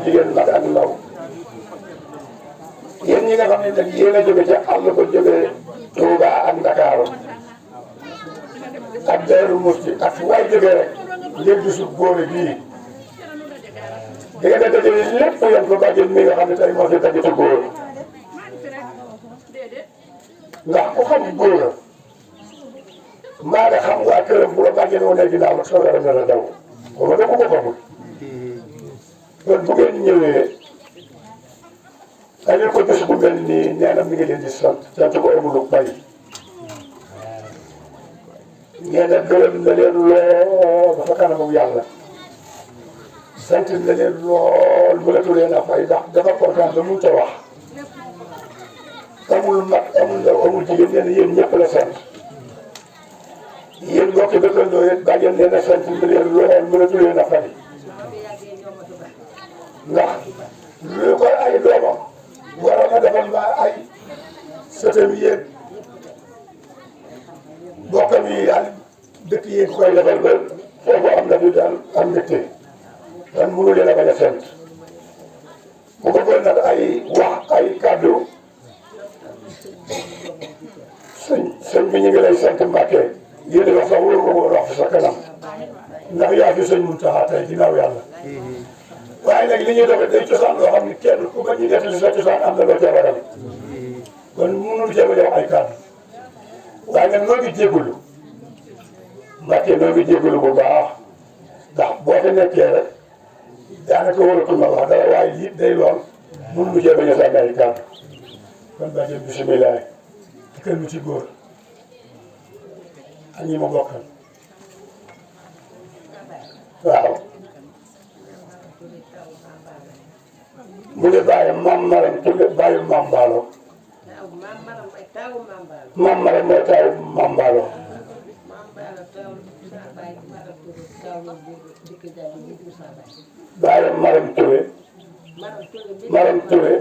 jigéen mag ak ndaw yéen ñi nga xam ne nag yéen a jóge ca àll ba jógee Touba ak Ndakaaru ak Daaru Musti ak fu waay jógee rek ngeen gisul góore bii di nga dajale lépp yem ko bàjjen mi nga xam ne tey moo fi daje te góor ndax ku xam góor maa nga xam waa këram bu la bàjjen woonee ginnaaw ak soo yore dana daw booba da ko ko xamul kon bu ngeen ñëwee dañu ko bés bu mel nii nee na mi ngi leen di sant ko amul bay nee na gërëm na leen lool dafa kanamu yàlla sant na leen lool mënatu leen a fay ndax dafa kontaan ba mënut a wax amul mag amul ndaw amul jigéen nee na yéen ñëpp la sant yéen mbokki dëkkandoo yéen bàjjen nee na sant na leen lool mënatu leen a fay ndax lu ko ay doomam waroon na defal ma ay sëtam yéen bokkam yi yàlla dëkk yi koy defal ba foofu am na fi daal am mbégte man mënu leen a bañ a sant bu ko bëgg nag ay wax ay kàddu sëñ bi ñu ngi lay sant Mbàkke yéen wax sax wóor nga ko wax fi sa kanam ndax yaa fi sëñ Muntaxa tey ginnaaw yàlla waaye nag li ñuy doxee day cosaan loo xam ne kenn ku ba ñu nettali sa cosaan am na loo ca waral kon mënul jéem a wax ay kàddu waaye nag noo ngi jégalu Mbàkke noo ngi jégalu bu baax ndax boo fi nekkee rek daanaka waratul ma wax dara waaye lii day lool mënul jéem a sànni ay kàddu kon Mbàkke bisimilah kër mu ci góor ak ñi ma bokkal waaw. mu ne bàyyam maam Maram Touré bàyyam maam Mballo maam Maram mooy taawu maam Mballo bàyyam Maram Touré Maram Touré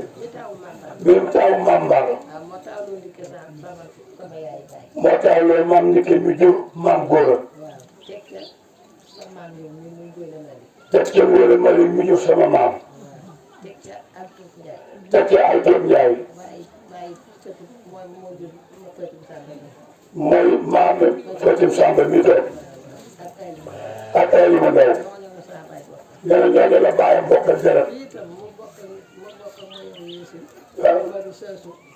biir taawu maam Mballo moo taawu loolu maam Ndike mi jur maam Góora teg ca Ngóole Mali mi jur sama maam teg ca Altoon Njaay mooy maam Fatim Samba mi toog ak ay ma ndaw nee na ñooñu la bàyyam bokkal deret waaw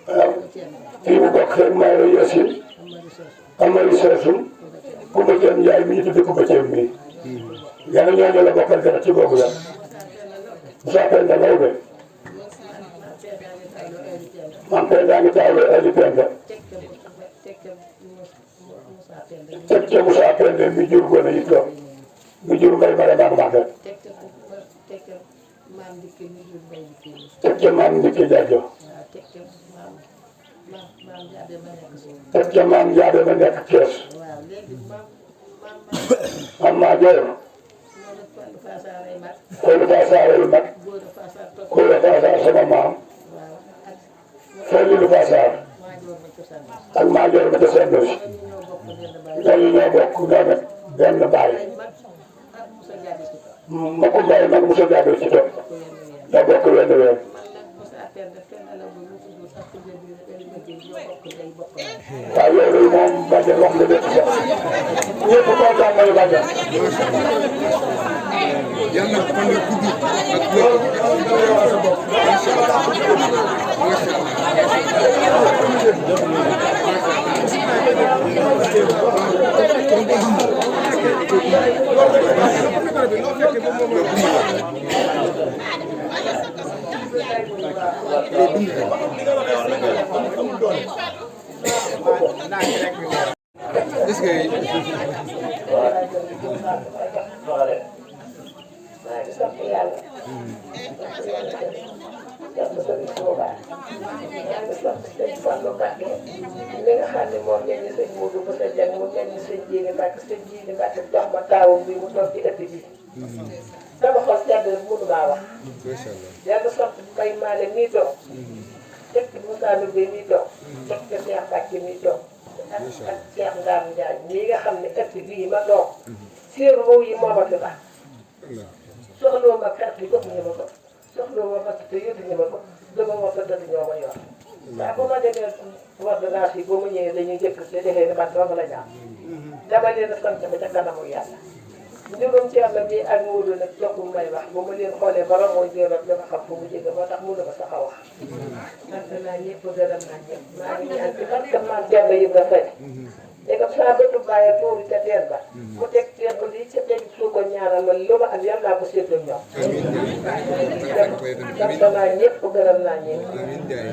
waaw kii mu bokk rek Mayoro Yacine Amady Sassoum Koumba Thiam Ndiaye mi ñu tudd Koumba Thiam mii nee na ñooñu la bokkal deret ci boobu la Moussa Penda Law de man kay daa ngi taawloo Ely Penda teg ca Moussa Penda mi jur gone yi toog mi jur mbay mara maag màggat teg ca maam Ndike Jaajo teg ca maam Jaabe ma nekk Kees man maa joor Fodou Fassar yu mag Fodou Fassar sama maam Fodou Fassar ak maa joor ba ca seen bés ñooñu ñoo bokk ñoom it benn baay ma ko bàyyi man Moussa Diagne ci topp ñoo bokk wenn ween waaw loolu moom Badiane wax nga dëgg sax ñëpp kontaan nañu Badiane. yal na fan la gudd ak loolu est-ce que li nga xam ne moom lañ ñu sëñ Modou Moussa Dieng moom lañ ñu sëñ Jéene Mbacke jox ma taawam bi mu toog ci ëtt bi sama xol sedd mënu maa wax yàlla sant Mbaye Maale mii toog teg ci Moussa Ndoye mii toog teg ci Cheikh Mbacke mii toog ak Cheikh Ndam Ndiaye ñii nga xam ne ëtt bii ma toog seen ruu yi moo ma fi baax soxloo ma carte bi jox ñu ma ko soxla ma mat te yóbbu ñu ma ko dama wax ko dëgg ñoo ma yor waaye bu ma demee ordonnance yi boo ma ñëwee dañuy jëkk te defee ne man doomu la ñaar dama leen a sant ba ca kanamu yàlla njëgum Thierno bii ak Modou nag joxul may wax bu ma leen xoolee ba rangoo jëloon dama xam fu mu jóge moo tax mënu ma sax a wax sant naa ñëpp gërëm naa ñëpp maa ngi ñaan ci parce que man Thierno yëpp la fay léegi saa bëtu bàyyi tuuru ca teen ba mu teg teen ba lii ca teg su ko ñaanal ma lu ma am yàlla naa ko séddoo ñoom sant naa ñëpp gërëm naa ñëpp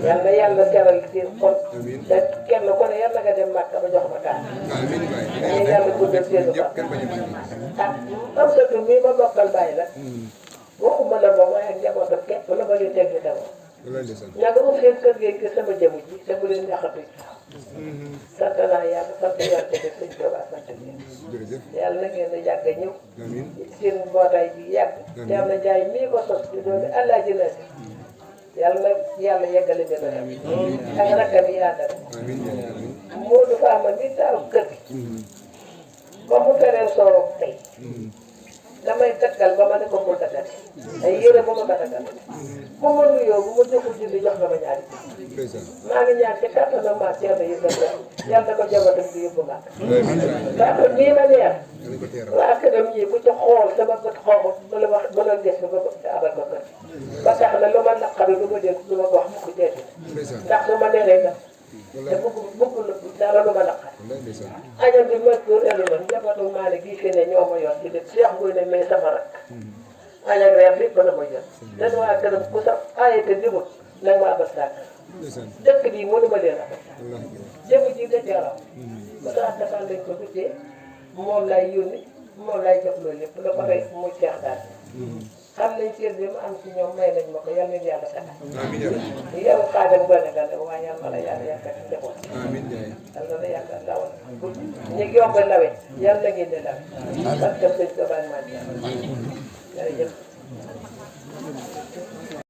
yàlla yàlla teral seen xol te kenn ku ne yàlla nga dem Màkka ba jox ma kaar dañuy yàlla guddal seen fan ah am satu mii ma bokkal bàyyi la waxuma la moom waaye njabootam képp la ma leen teg di demoo ña nga um seen kër gi gis sama jëmu ji te bu leen ñaxatu sant naa yàlla sant yàlla te def sëñ Tuubaa sant leen yàlla na ngeen di yàgg ñëw seen mbootaay bi yàgg yàlla na jaay mii ko sos di doon Alaaji la si yàlla na yàlla yeggale bi doon ak rakkam yi àndal Modou Fama mi taaw kër gi ba mu teree soo tey damay daggal ba ma ne ko bul daggal ay yére ba ma ko daggal bu ma nuyoo bu ma joxul julli jox nga ma ñaari maa ngi ñaan ci kàttanam maa Thierno yi gën yàlla ko jabatam bi yóbbu ma kàttan nii ma neex waa këram ñii ku ci xool sama bët xooxu ba la wax ba la des ba abal ma kër ba tax na lu ma naqari lu ma dégg lu ma ko wax mu ko deeti ndax lu ma neexee nga te bëgg dara lu ma naqari añam bi ma ko relu ma njabootu maa ne gii fii ne ñoo ma yor ci dëkk Cheikh Ngoy ne mais sama rak añ ak reer lépp la ma jël dan waa këram ku sa ayete dimut nag maa bës dàkk dëkk bii mënu ma leen a jëmu ji da jaram ba tax defal lañ ko tuddee moom lay yónni moom lay jox loolu lépp la ko rey muy ceex daal xam nañ cër bi mu am ci ñoom may nañ ma ko yal nañu yàlla saxal yow xaadam gone nga ne waaye yal na la yàlla yàggal ci njaboot yal na la yàlla lawal ñu yomb lawe yal na ngeen di lawe parce que sëñ Tuubaa maa jërëjëf